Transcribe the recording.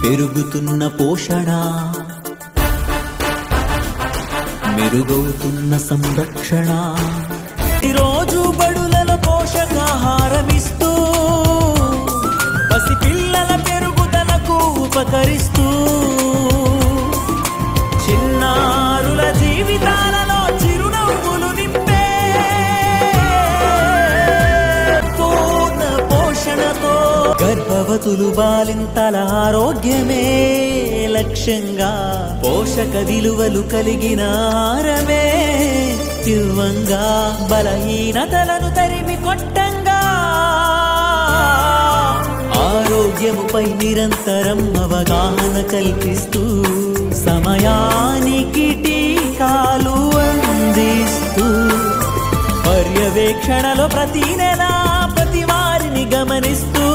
పెరుగుతున్న పోషణ, మెరుగవుతున్న సంరక్షణ, ఈరోజు బడులలో పోషకాహారమిస్తూ పసిపిల్లల పెరుగుదలకు ఉపకరిస్తూ చిన్నారుల జీవితాలలో చిరునవ్వులు నింపే పూర్ణ పోషణతో గర్భవతులు బాలింతల ఆరోగ్యమే లక్ష్యంగా పోషక విలువలు కలిగిన ఆహారమే ఇవ్వంగా బలహీనతలను తరిమి కొట్టంగా ఆరోగ్యముపై నిరంతరం అవగాహన కల్పిస్తూ సమయానికి టీకాలు అందిస్తూ పర్యవేక్షణలో ప్రతి నెల ప్రతి వారిని గమనిస్తూ